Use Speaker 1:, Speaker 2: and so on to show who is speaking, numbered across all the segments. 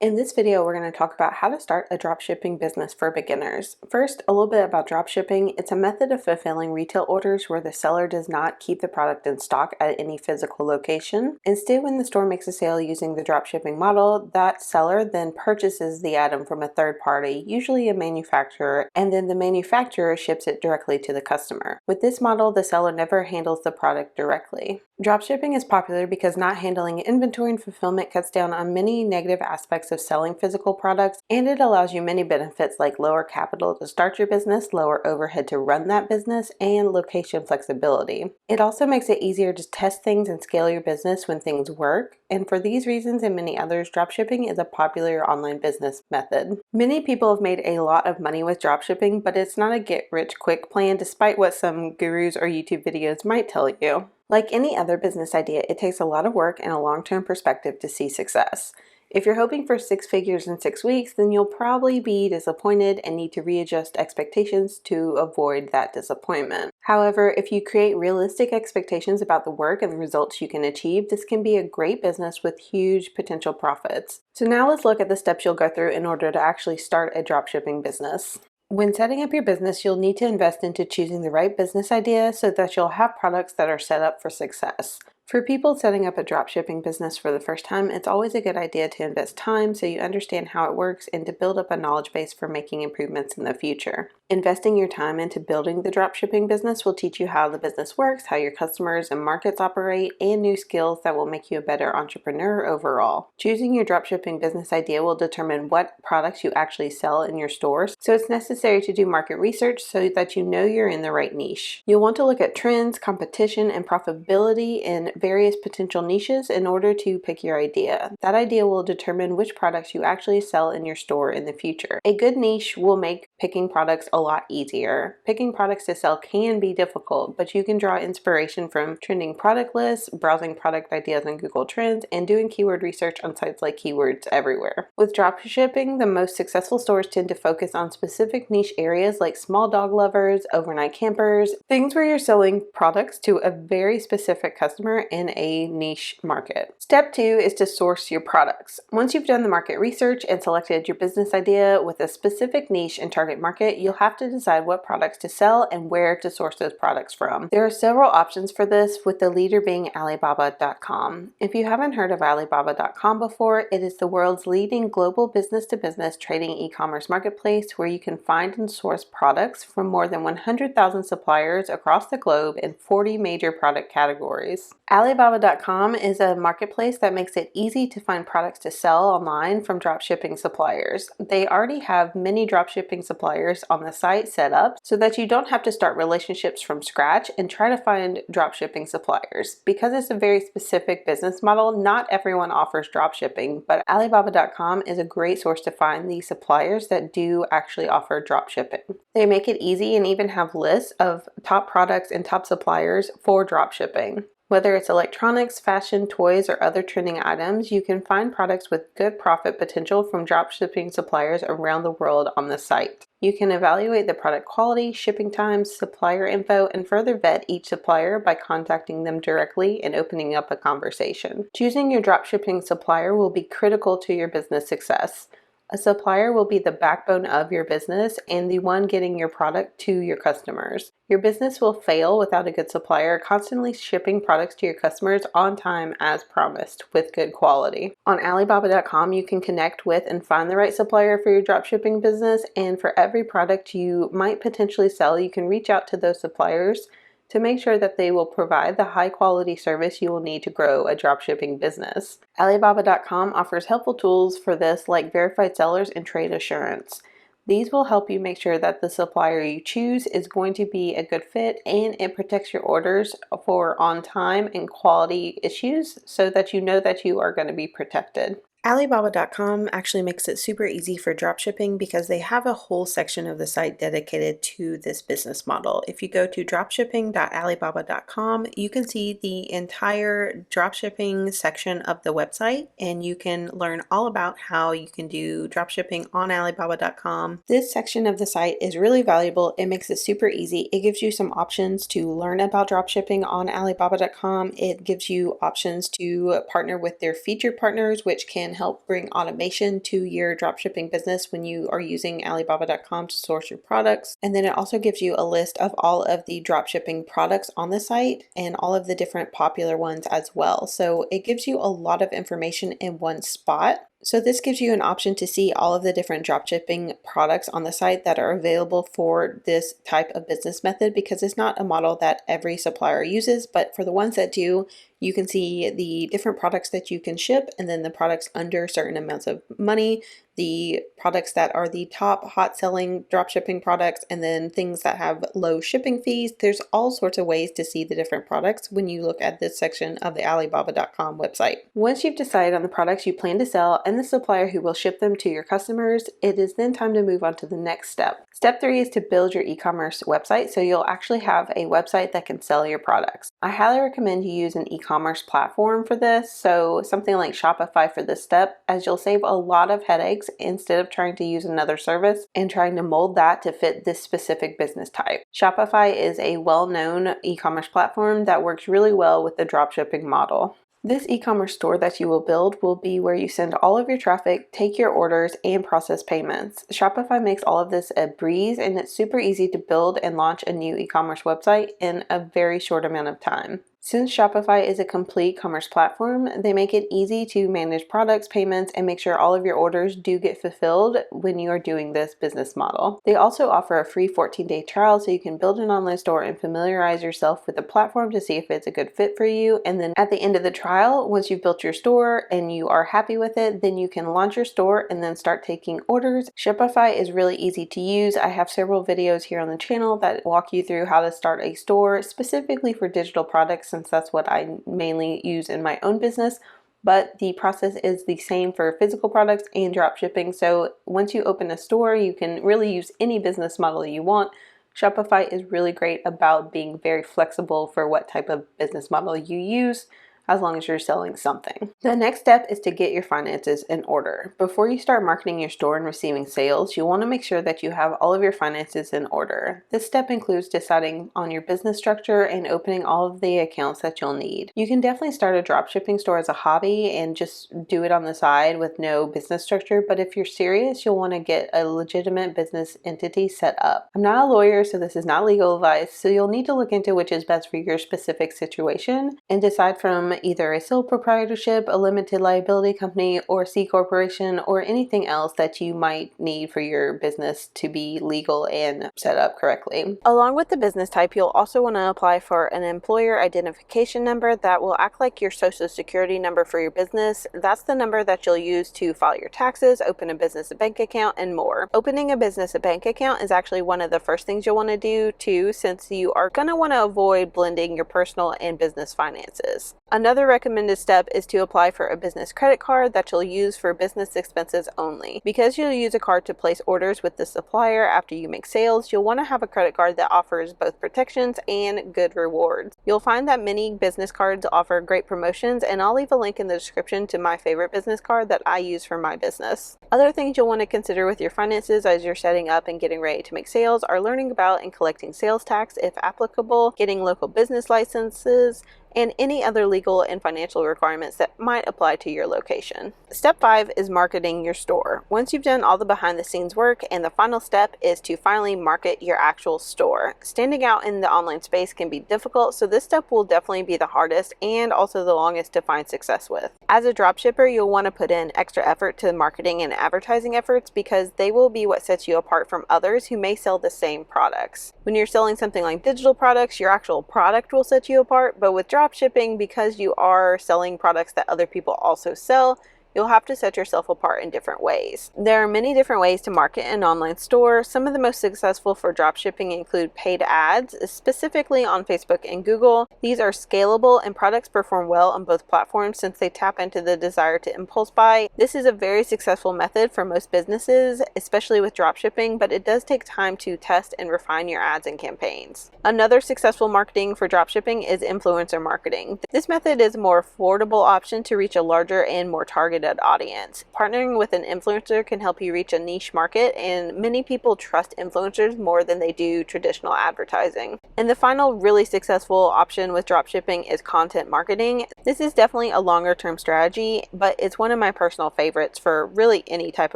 Speaker 1: In this video, we're going to talk about how to start a dropshipping business for beginners. First, a little bit about dropshipping. It's a method of fulfilling retail orders where the seller does not keep the product in stock at any physical location. Instead, when the store makes a sale using the dropshipping model, that seller then purchases the item from a third party, usually a manufacturer, and then the manufacturer ships it directly to the customer. With this model, the seller never handles the product directly. Dropshipping is popular because not handling inventory and fulfillment cuts down on many negative aspects of selling physical products, and it allows you many benefits like lower capital to start your business, lower overhead to run that business, and location flexibility. It also makes it easier to test things and scale your business when things work, and for these reasons and many others, dropshipping is a popular online business method. Many people have made a lot of money with dropshipping, but it's not a get-rich-quick plan despite what some gurus or YouTube videos might tell you. Like any other business idea, it takes a lot of work and a long-term perspective to see success. If you're hoping for 6 figures in 6 weeks, then you'll probably be disappointed and need to readjust expectations to avoid that disappointment. However, if you create realistic expectations about the work and the results you can achieve, this can be a great business with huge potential profits. So now let's look at the steps you'll go through in order to actually start a dropshipping business. When setting up your business, you'll need to invest into choosing the right business idea so that you'll have products that are set up for success. For people setting up a dropshipping business for the first time, it's always a good idea to invest time so you understand how it works and to build up a knowledge base for making improvements in the future. Investing your time into building the dropshipping business will teach you how the business works, how your customers and markets operate, and new skills that will make you a better entrepreneur overall. Choosing your dropshipping business idea will determine what products you actually sell in your stores, so it's necessary to do market research so that you know you're in the right niche. You'll want to look at trends, competition, and profitability in various potential niches in order to pick your idea. That idea will determine which products you actually sell in your store in the future. A good niche will make picking products a lot easier. Picking products to sell can be difficult, but you can draw inspiration from trending product lists, browsing product ideas on Google Trends, and doing keyword research on sites like Keywords Everywhere. With dropshipping, the most successful stores tend to focus on specific niche areas like small dog lovers, overnight campers, things where you're selling products to a very specific customer in a niche market. Step 2 is to source your products. Once you've done the market research and selected your business idea with a specific niche and target market, you'll have to decide what products to sell and where to source those products from. There are several options for this, with the leader being Alibaba.com. If you haven't heard of Alibaba.com before, it is the world's leading global business-to-business trading e-commerce marketplace where you can find and source products from more than 100,000 suppliers across the globe in 40 major product categories. Alibaba.com is a marketplace that makes it easy to find products to sell online from dropshipping suppliers. They already have many dropshipping suppliers on the site set up so that you don't have to start relationships from scratch and try to find dropshipping suppliers. Because it's a very specific business model, not everyone offers dropshipping, but Alibaba.com is a great source to find the suppliers that do actually offer dropshipping. They make it easy and even have lists of top products and top suppliers for dropshipping. Whether it's electronics, fashion, toys, or other trending items, you can find products with good profit potential from dropshipping suppliers around the world on the site. You can evaluate the product quality, shipping times, supplier info, and further vet each supplier by contacting them directly and opening up a conversation. Choosing your dropshipping supplier will be critical to your business success. A supplier will be the backbone of your business and the one getting your product to your customers. Your business will fail without a good supplier constantly shipping products to your customers on time as promised with good quality. On Alibaba.com, you can connect with and find the right supplier for your dropshipping business, and for every product you might potentially sell, you can reach out to those suppliers to make sure that they will provide the high quality service you will need to grow a dropshipping business. Alibaba.com offers helpful tools for this, like verified sellers and trade assurance. These will help you make sure that the supplier you choose is going to be a good fit, and it protects your orders for on time and quality issues so that you know that you are going to be protected. Alibaba.com actually makes it super easy for dropshipping because they have a whole section of the site dedicated to this business model. If you go to dropshipping.alibaba.com, you can see the entire dropshipping section of the website, and you can learn all about how you can do dropshipping on Alibaba.com. This section of the site is really valuable. It makes it super easy. It gives you some options to learn about dropshipping on Alibaba.com. It gives you options to partner with their featured partners, which can help bring automation to your dropshipping business when you are using Alibaba.com to source your products. And then it also gives you a list of all of the dropshipping products on the site and all of the different popular ones as well. So it gives you a lot of information in one spot. So this gives you an option to see all of the different dropshipping products on the site that are available for this type of business method, because it's not a model that every supplier uses, but for the ones that do, you can see the different products that you can ship, and then the products under certain amounts of money, the products that are the top hot selling dropshipping products, and then things that have low shipping fees. There's all sorts of ways to see the different products when you look at this section of the Alibaba.com website. Once you've decided on the products you plan to sell and the supplier who will ship them to your customers, it is then time to move on to the next step. Step 3 is to build your e-commerce website, so you'll actually have a website that can sell your products. I highly recommend you use an e-commerce platform for this, so something like Shopify for this step, as you'll save a lot of headaches instead of trying to use another service and trying to mold that to fit this specific business type. Shopify is a well-known e-commerce platform that works really well with the dropshipping model. This e-commerce store that you will build will be where you send all of your traffic, take your orders, and process payments. Shopify makes all of this a breeze, and it's super easy to build and launch a new e-commerce website in a very short amount of time. Since Shopify is a complete commerce platform, they make it easy to manage products, payments, and make sure all of your orders do get fulfilled when you are doing this business model. They also offer a free 14-day trial so you can build an online store and familiarize yourself with the platform to see if it's a good fit for you. And then at the end of the trial, once you've built your store and you are happy with it, then you can launch your store and then start taking orders. Shopify is really easy to use. I have several videos here on the channel that walk you through how to start a store specifically for digital products, since that's what I mainly use in my own business. But the process is the same for physical products and drop shipping. So once you open a store, you can really use any business model you want. Shopify is really great about being very flexible for what type of business model you use, as long as you're selling something. The next step is to get your finances in order. Before you start marketing your store and receiving sales, you want to make sure that you have all of your finances in order. This step includes deciding on your business structure and opening all of the accounts that you'll need. You can definitely start a dropshipping store as a hobby and just do it on the side with no business structure, but if you're serious, you'll want to get a legitimate business entity set up. I'm not a lawyer, so this is not legal advice, so you'll need to look into which is best for your specific situation and decide from either a sole proprietorship, a limited liability company, or C corporation, or anything else that you might need for your business to be legal and set up correctly. Along with the business type, you'll also want to apply for an employer identification number that will act like your social security number for your business. That's the number that you'll use to file your taxes, open a business bank account, and more. Opening a business bank account is actually one of the first things you'll want to do too, since you are going to want to avoid blending your personal and business finances. Another recommended step is to apply for a business credit card that you'll use for business expenses only. Because you'll use a card to place orders with the supplier after you make sales, you'll want to have a credit card that offers both protections and good rewards. You'll find that many business cards offer great promotions, and I'll leave a link in the description to my favorite business card that I use for my business. Other things you'll want to consider with your finances as you're setting up and getting ready to make sales are learning about and collecting sales tax if applicable, getting local business licenses, and any other legal and financial requirements that might apply to your location. Step 5 is marketing your store. Once you've done all the behind the scenes work, and the final step is to finally market your actual store. Standing out in the online space can be difficult, so this step will definitely be the hardest and also the longest to find success with. As a dropshipper, you'll want to put in extra effort to marketing and advertising efforts, because they will be what sets you apart from others who may sell the same products. When you're selling something like digital products, your actual product will set you apart, but with dropshipping, because you are selling products that other people also sell, you'll have to set yourself apart in different ways. There are many different ways to market an online store. Some of the most successful for dropshipping include paid ads, specifically on Facebook and Google. These are scalable, and products perform well on both platforms since they tap into the desire to impulse buy. This is a very successful method for most businesses, especially with dropshipping, but it does take time to test and refine your ads and campaigns. Another successful marketing for dropshipping is influencer marketing. This method is a more affordable option to reach a larger and more targeted targeted audience. Partnering with an influencer can help you reach a niche market, and many people trust influencers more than they do traditional advertising. And the final really successful option with dropshipping is content marketing. This is definitely a longer term strategy, but it's one of my personal favorites for really any type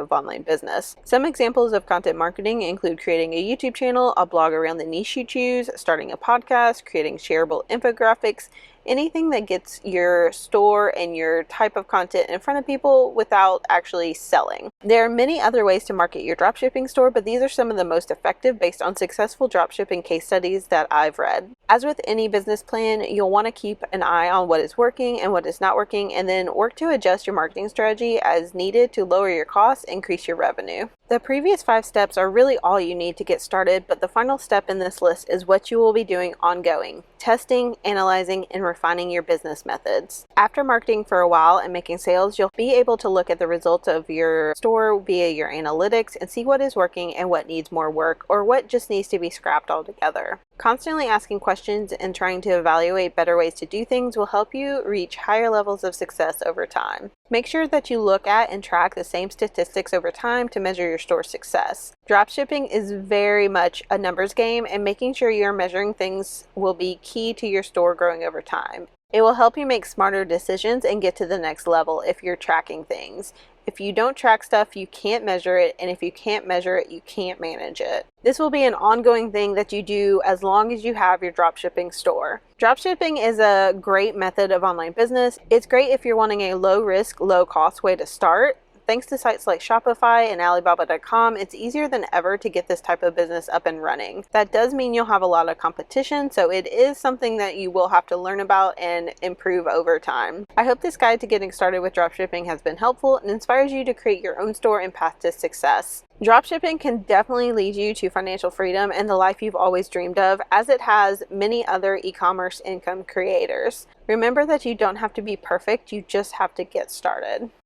Speaker 1: of online business. Some examples of content marketing include creating a YouTube channel, a blog around the niche you choose, starting a podcast, creating shareable infographics, anything that gets your store and your type of content in front of people without actually selling. There are many other ways to market your dropshipping store, but these are some of the most effective based on successful dropshipping case studies that I've read. As with any business plan, you'll want to keep an eye on what is working and what is not working, and then work to adjust your marketing strategy as needed to lower your costs, increase your revenue. The previous 5 steps are really all you need to get started, but the final step in this list is what you will be doing ongoing: testing, analyzing, and refining your business methods. After marketing for a while and making sales, you'll be able to look at the results of your store via your analytics and see what is working and what needs more work, or what just needs to be scrapped altogether. Constantly asking questions and trying to evaluate better ways to do things will help you reach higher levels of success over time. Make sure that you look at and track the same statistics over time to measure your store's success. Dropshipping is very much a numbers game, and making sure you're measuring things will be key to your store growing over time. It will help you make smarter decisions and get to the next level if you're tracking things. If you don't track stuff, you can't measure it, and if you can't measure it, you can't manage it. This will be an ongoing thing that you do as long as you have your dropshipping store. Dropshipping is a great method of online business. It's great if you're wanting a low risk, low cost way to start. Thanks to sites like Shopify and Alibaba.com, it's easier than ever to get this type of business up and running. That does mean you'll have a lot of competition, so it is something that you will have to learn about and improve over time. I hope this guide to getting started with dropshipping has been helpful and inspires you to create your own store and path to success. Dropshipping can definitely lead you to financial freedom and the life you've always dreamed of, as it has many other e-commerce income creators. Remember that you don't have to be perfect, you just have to get started.